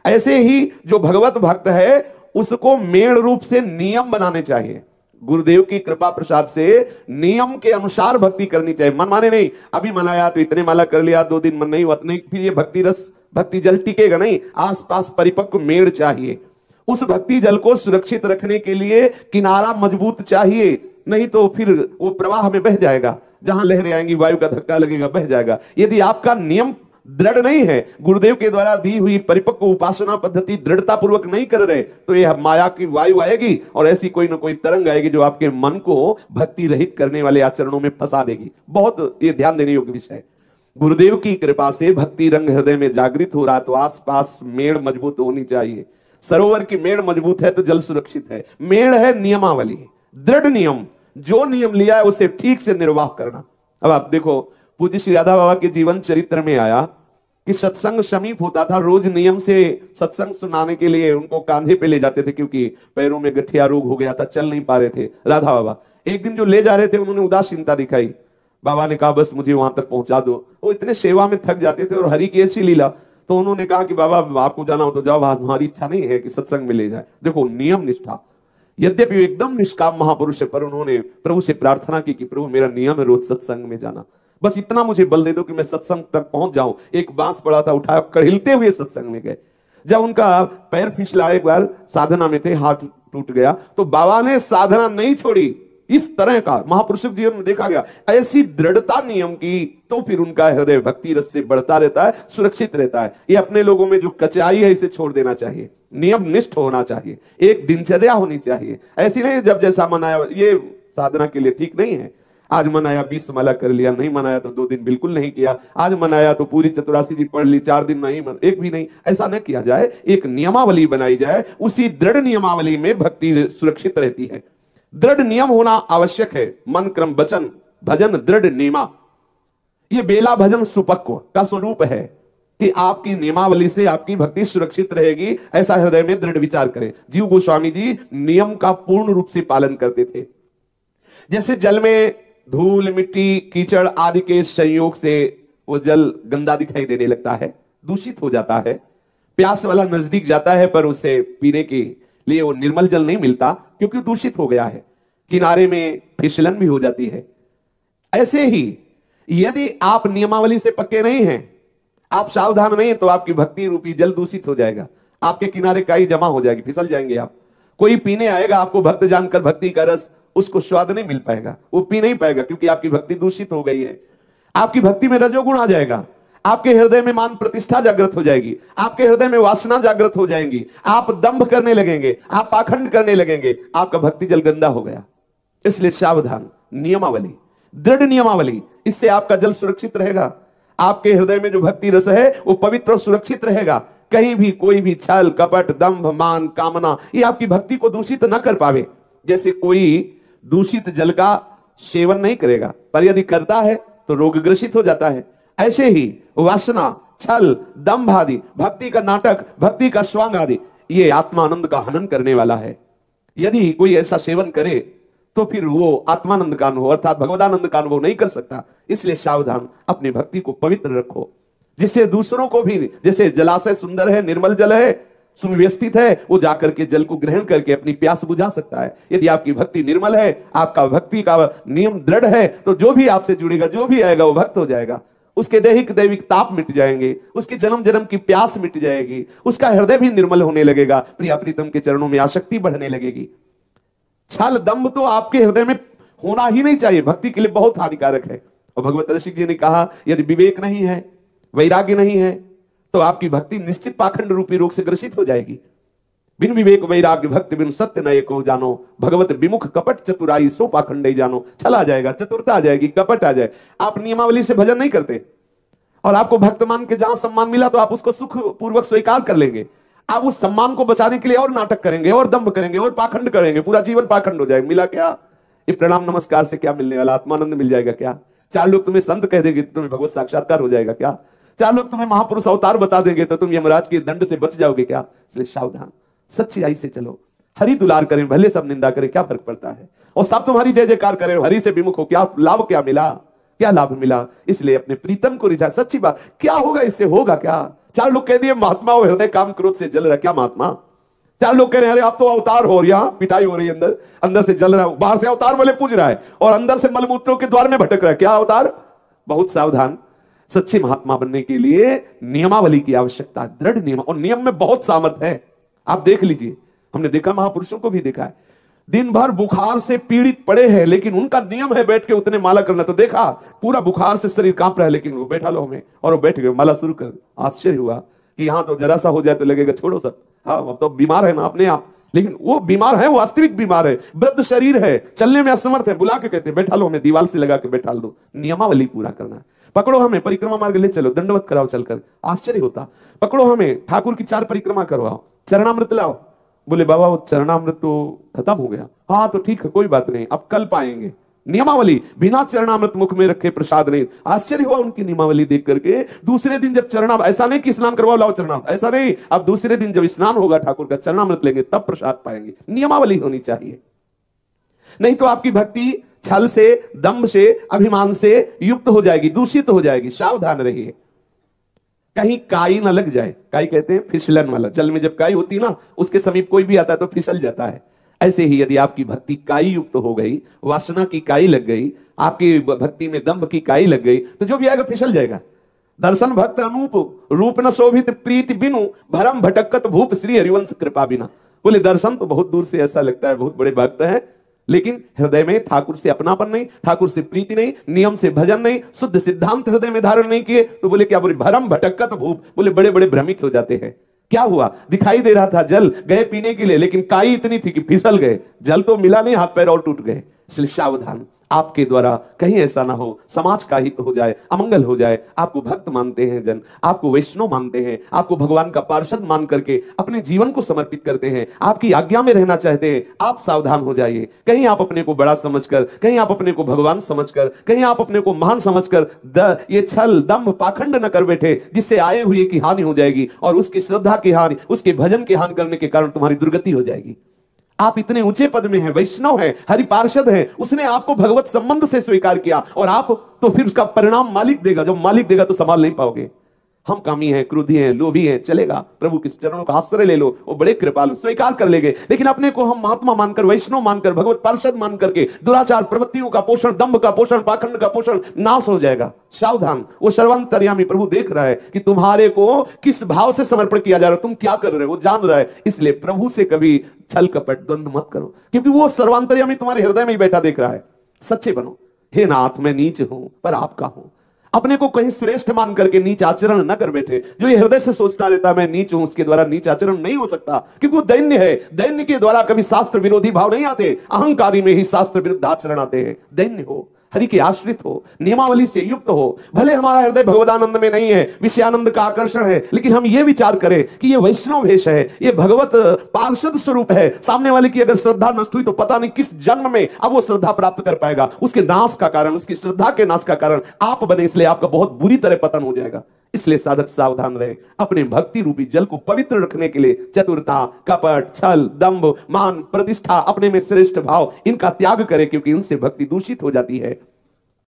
ऐसे ही जो भगवत भक्त है उसको मेड़ रूप से नियम बनाने चाहिए। गुरुदेव की कृपा प्रसाद से नियम के अनुसार भक्ति करनी चाहिए। मन माने नहीं, अभी मनाया तो इतने माला कर लिया, 2 दिन मन नहीं हुआ नहीं, फिर ये भक्ति रस भक्ति जल टिकेगा नहीं। आसपास परिपक्व मेड़ चाहिए। उस भक्ति जल को सुरक्षित रखने के लिए किनारा मजबूत चाहिए, नहीं तो फिर वो प्रवाह में बह जाएगा। जहां लहरें आएंगी, वायु का धक्का लगेगा, बह जाएगा। यदि आपका नियम दृढ़ नहीं है, गुरुदेव के द्वारा दी हुई परिपक्व उपासना पद्धति दृढ़ता पूर्वक नहीं कर रहे, तो यह माया की वायु आएगी और ऐसी कोई ना कोई तरंग आएगी जो आपके मन को भक्ति रहित करने वाले आचरणों में फंसा देगी। बहुत ये ध्यान देने योग्य विषय है। गुरुदेव की कृपा से भक्ति रंग हृदय में जागृत हो रहा, तो आसपास मेड़ मजबूत होनी चाहिए। सरोवर की मेड़ मजबूत है तो जल सुरक्षित है। मेड़ है नियमावली, दृढ़ नियम। जो नियम लिया है उसे ठीक से निर्वाह करना। अब आप देखो, पूज्य श्री राधा बाबा के जीवन चरित्र में आया कि सत्संग समीप होता था। रोज नियम से सत्संग सुनाने के लिए उनको कांधे पे ले जाते थे, क्योंकि पैरों में गठिया रोग हो गया था, चल नहीं पा रहे थे राधा बाबा। एक दिन जो ले जा रहे थे उन्होंने उदासीनता दिखाई। बाबा ने कहा बस मुझे वहां तक पहुंचा दो। वो इतने सेवा में थक जाते थे और हरि की ऐसी लीला, तो उन्होंने कहा कि बाबा आपको जाना हो तो जाओ, हमारी इच्छा नहीं है कि सत्संग में ले जाए। देखो नियम निष्ठा, यद्यपि एकदम निष्काम महापुरुष है, पर उन्होंने प्रभु से प्रार्थना की कि प्रभु मेरा नियम है रोज सत्संग में जाना, बस इतना मुझे बल दे दो कि मैं सत्संग तक पहुंच जाऊं। एक बांस पड़ा था, उठाया, कड़िलते हुए सत्संग में गए। जब उनका पैर फिसला, एक बार साधना में थे, हाथ टूट गया, तो बाबा ने साधना नहीं छोड़ी। इस तरह का महापुरुषों के जीवन में देखा गया, ऐसी दृढ़ता नियम की, तो फिर उनका हृदय भक्ति रस से बढ़ता रहता है, सुरक्षित रहता है। ये अपने लोगों में जो कचाई है इसे छोड़ देना चाहिए। नियम निष्ठ होना चाहिए, एक दिनचर्या होनी चाहिए। ऐसी नहीं जब जैसा मनाया, ये साधना के लिए ठीक नहीं है। आज मनाया 20 माला कर लिया, नहीं मनाया तो 2 दिन बिल्कुल नहीं किया, आज मनाया तो पूरी चतुरासी जी पढ़ ली, 4 दिन नहीं, एक भी नहीं, ऐसा न किया जाए। एक नियमावली बनाई जाए, उसी दृढ़ नियमावली में भक्ति सुरक्षित रहती है। दृढ़ नियम होना आवश्यक है। मन क्रम वचन भजन दृढ़ नियमा, ये बेला भजन सुपक्व का स्वरूप है कि आपकी नियमावली से आपकी भक्ति सुरक्षित रहेगी। ऐसा हृदय में दृढ़ विचार करें। जीव गोस्वामी जी नियम का पूर्ण रूप से पालन करते थे। जैसे जल में धूल मिट्टी कीचड़ आदि के संयोग से वो जल गंदा दिखाई देने लगता है, दूषित हो जाता है, प्यास वाला नजदीक जाता है पर उसे पीने के लिए वो निर्मल जल नहीं मिलता क्योंकि दूषित हो गया है, किनारे में फिसलन भी हो जाती है। ऐसे ही यदि आप नियमावली से पक्के नहीं हैं, आप सावधान नहीं, तो आपकी भक्ति रूपी जल दूषित हो जाएगा, आपके किनारे काई जमा हो जाएगी, फिसल जाएंगे आप। कोई पीने आएगा आपको भक्त जानकर भक्ति का रस, उसको स्वाद नहीं मिल पाएगा, वो पी नहीं पाएगा, क्योंकि आपकी भक्ति दूषित हो गई है। आपकी भक्ति में रजोगुण आ जाएगा, आपके हृदय में मान प्रतिष्ठा जागृत हो जाएगी, आपके हृदय में वासना जागृत हो जाएंगी, आप दंभ करने लगेंगे, आप पाखंड करने लगेंगे, आपका भक्ति जल गंदा हो गया। इसलिए सावधान, नियमावली, दृढ़ नियमावली, इससे आपका जल सुरक्षित रहेगा। आपके हृदय में जो भक्ति रस है वो पवित्र और सुरक्षित रहेगा। कहीं भी कोई भी छल कपट दंभ मान कामना ये आपकी भक्ति को दूषित न कर पावे। जैसे कोई दूषित जल का सेवन नहीं करेगा, पर यदि करता है तो रोगग्रसित हो जाता है। ऐसे ही वासना छल दंभ आदि, भक्ति का नाटक, भक्ति का स्वांग आदि, ये आत्मानंद का हनन करने वाला है। यदि कोई ऐसा सेवन करे तो फिर वो आत्मानंद का अनुभव अर्थात भगवदानंद का अनुभव नहीं कर सकता। इसलिए सावधान, अपनी भक्ति को पवित्र रखो, जिससे दूसरों को भी, जैसे जलाशय सुंदर है, निर्मल जल है, सुव्यवस्थित है, वो जाकर के जल को ग्रहण करके अपनी प्यास बुझा सकता है। यदि आपकी भक्ति निर्मल है, आपका भक्ति का नियम दृढ़ है, तो जो भी आपसे जुड़ेगा, जो भी आएगा वो भक्त हो जाएगा। उसके दैविक ताप मिट जाएंगे, उसकी जन्म जन्म की प्यास मिट जाएगी, उसका हृदय भी निर्मल होने लगेगा, प्रिया प्रीतम के चरणों में आसक्ति बढ़ने लगेगी। छल दंभ तो आपके हृदय में होना ही नहीं चाहिए, भक्ति के लिए बहुत हानिकारक है। और भगवत रसिक जी ने कहा, यदि विवेक नहीं है, वैराग्य नहीं है, तो आपकी भक्ति निश्चित पाखंड रूपी रोग से ग्रसित हो जाएगी। बिन विवेक वैराग्य भक्ति बिन सत्य नये को जानो, भगवत विमुख कपट चतुराई सो पाखंड जानो। छल आ जाएगा, चतुरता आ जाएगी, कपट आ जाए। आप नियमावली से भजन नहीं करते और आपको भक्त मान के जहां सम्मान मिला तो आप उसको सुख पूर्वक स्वीकार कर लेंगे। आप उस सम्मान को बचाने के लिए और नाटक करेंगे और दंभ करेंगे और पाखंड करेंगे, पूरा जीवन पाखंड हो जाएगा। मिला क्या? ये प्रणाम नमस्कार से क्या मिलने वाला? आत्मानंद मिल जाएगा क्या? 4 लोग तुम्हें संत कह देंगे, तुम्हें भगवत साक्षात्कार हो जाएगा क्या? 4 लोग तुम्हें महापुरुष अवतार बता देंगे तो तुम यमराज के दंड से बच जाओगे क्या? इसलिए सावधान, सच्चाई से चलो। हरि दुलार करें, भले सब निंदा करें, क्या फर्क पड़ता है? और सब तुम्हारी जय जयकार करें, हरि से विमुख हो, क्या लाभ? क्या मिला? क्या लाभ मिला? इसलिए अपने प्रीतम को रिझा। सच्ची बात, क्या होगा इससे? होगा क्या? चार लोग कह दिए महात्मा हो, हृदय काम क्रोध से जल रहा, क्या महात्मा? चार लोग कह रहे हैं अरे आप तो अवतार हो, यहाँ पिटाई हो रही है, अंदर अंदर से जल रहा है, बाहर से अवतार वाले पूज रहा है और अंदर से मलमूत्रों के द्वार में भटक रहा है, क्या अवतार? बहुत सावधान। सच्चे महात्मा बनने के लिए नियमावली की आवश्यकता है, दृढ़ नियम, और नियम में बहुत सामर्थ्य है। आप देख लीजिए, हमने देखा, महापुरुषों को भी देखा है, दिन भर बुखार से पीड़ित पड़े हैं लेकिन उनका नियम है बैठ के उतने माला करना। तो देखा पूरा बुखार से शरीर कांप रहा है लेकिन वो बैठा लो हमें, और वो बैठ गए माला शुरू कर। आश्चर्य हुआ कि यहां तो जरा सा हो जाए तो लगेगा छोड़ो सब, हाँ अब तो बीमार है ना अपने आप, लेकिन वो बीमार है, वास्तविक बीमार है, वृद्ध शरीर है, चलने में असमर्थ है, बुला के कहते बैठा लो हमें, दीवार से लगा के बैठा दो। नियमावली पूरा करना है। पकड़ो हमें, परिक्रमा मार्ग ले चलो, दंडवत कराओ चलकर, आश्चर्य होता। पकड़ो हमें, ठाकुर की 4 परिक्रमा करवाओ, चरणामृत लाओ। बोले बाबा वो चरणामृत तो खत्म हो गया। हाँ तो ठीक है, कोई बात नहीं, अब कल पाएंगे। नियमावली, बिना चरणामृत मुख में रखे प्रसाद नहीं। आश्चर्य हुआ उनकी नियमावली देख करके। दूसरे दिन जब चरणा, ऐसा नहीं कि स्नान करवाओ लाओ चरणामृत, ऐसा नहीं, अब दूसरे दिन जब स्नान होगा ठाकुर का, चरणामृत लेंगे तब प्रसाद पाएंगे। नियमावली होनी चाहिए, नहीं तो आपकी भक्ति छल से, दंभ से, अभिमान से युक्त हो जाएगी, दूषित हो जाएगी। सावधान रहिए, कहीं काई न लग जाए। काई कहते हैं फिसलन वाला, जल में जब काई होती ना, उसके समीप कोई भी आता है तो फिसल जाता है। ऐसे ही यदि आपकी भक्ति काई युक्त हो गई, वासना की काई लग गई, आपकी भक्ति में दंभ की काई लग गई, तो जो भी आएगा फिसल जाएगा। दर्शन भक्त अनूप, रूप न शोभित प्रीति बिनु, भरम भटकत भूप श्री हरिवंश कृपा बिना। बोले दर्शन तो बहुत दूर से ऐसा लगता है बहुत बड़े भक्त हैं, लेकिन हृदय में ठाकुर से अपनापन नहीं, ठाकुर से प्रीति नहीं, नियम से भजन नहीं, शुद्ध सिद्धांत हृदय में धारण नहीं किए, तो बोले क्या? बोले भरम भटकत भूप, बोले बड़े बड़े भ्रमित हो जाते हैं। क्या हुआ? दिखाई दे रहा था जल, गए पीने के लिए, लेकिन काई इतनी थी कि फिसल गए, जल तो मिला नहीं, हाथ पैर और टूट गए। इसलिए सावधान, आपके द्वारा कहीं ऐसा ना हो समाज का हित हो जाए, अमंगल हो जाए। आपको भक्त मानते हैं जन, आपको वैष्णव मानते हैं, आपको भगवान का पार्षद मान करके अपने जीवन को समर्पित करते हैं, आपकी आज्ञा में रहना चाहते हैं। आप सावधान हो जाइए, कहीं आप अपने को बड़ा समझकर, कहीं आप अपने को भगवान समझकर, कहीं आप अपने को महान समझकर ये छल दंभ पाखंड न कर बैठे, जिससे आए हुए की हानि हो जाएगी और उसकी श्रद्धा की हानि, उसके भजन की हानि करने के कारण तुम्हारी दुर्गति हो जाएगी। आप इतने ऊंचे पद में हैं, वैष्णव हैं, हरि पार्षद हैं, उसने आपको भगवत संबंध से स्वीकार किया, और आप तो फिर उसका परिणाम मालिक देगा। जब मालिक देगा तो संभाल नहीं पाओगे। हम कामी हैं, क्रोधी हैं, लोभी हैं, चलेगा, प्रभु के चरणों का आश्रय ले लो, वो बड़े कृपालु, स्वीकार कर लेंगे। लेकिन अपने को हम महात्मा मानकर, वैष्णव मानकर, भगवत पार्षद मान करके दुराचार प्रवृत्तियों का पोषण, दंभ का पोषण, पाखंड का पोषण नाश हो जाएगा। सावधान, वो सर्वांतर्यामी प्रभु देख रहा है कि तुम्हारे को किस भाव से समर्पण किया जा रहा है, तुम क्या कर रहे हो, वो जान रहा है। इसलिए प्रभु से कभी छल कपट द्वंद्व मत करो, क्योंकि वो सर्वांतर्यामी तुम्हारे हृदय में ही बैठा देख रहा है। सच्चे बनो। हे नाथ, मैं नीच हूं पर आपका हूं। अपने को कहीं श्रेष्ठ मान करके नीच आचरण न कर बैठे। जो ये हृदय से सोचता रहता मैं नीच हूं, उसके द्वारा नीच आचरण नहीं हो सकता, क्योंकि वो दैन्य है। दैन्य के द्वारा कभी शास्त्र विरोधी भाव नहीं आते, अहंकारी में ही शास्त्र विरुद्ध आचरण आते हैं। दैन्य हो, हरि के आश्रित हो, नियमावली से युक्त हो। भले हमारा हृदय भगवदानंद में नहीं है, विषयानंद का आकर्षण है, लेकिन हम ये विचार करें कि ये वैष्णव वेश है, ये भगवत पार्षद स्वरूप है। सामने वाले की अगर श्रद्धा नष्ट हुई तो पता नहीं किस जन्म में अब वो श्रद्धा प्राप्त कर पाएगा। उसके नाश का कारण, उसकी श्रद्धा के नाश का कारण आप बने, इसलिए आपका बहुत बुरी तरह पतन हो जाएगा। इसलिए साधक सावधान रहे। अपने भक्ति रूपी जल को पवित्र रखने के लिए चतुरता, कपट, छल, दंभ, मान, प्रतिष्ठा, अपने में श्रेष्ठ भाव, इनका त्याग करें, क्योंकि इनसे भक्ति दूषित हो जाती है।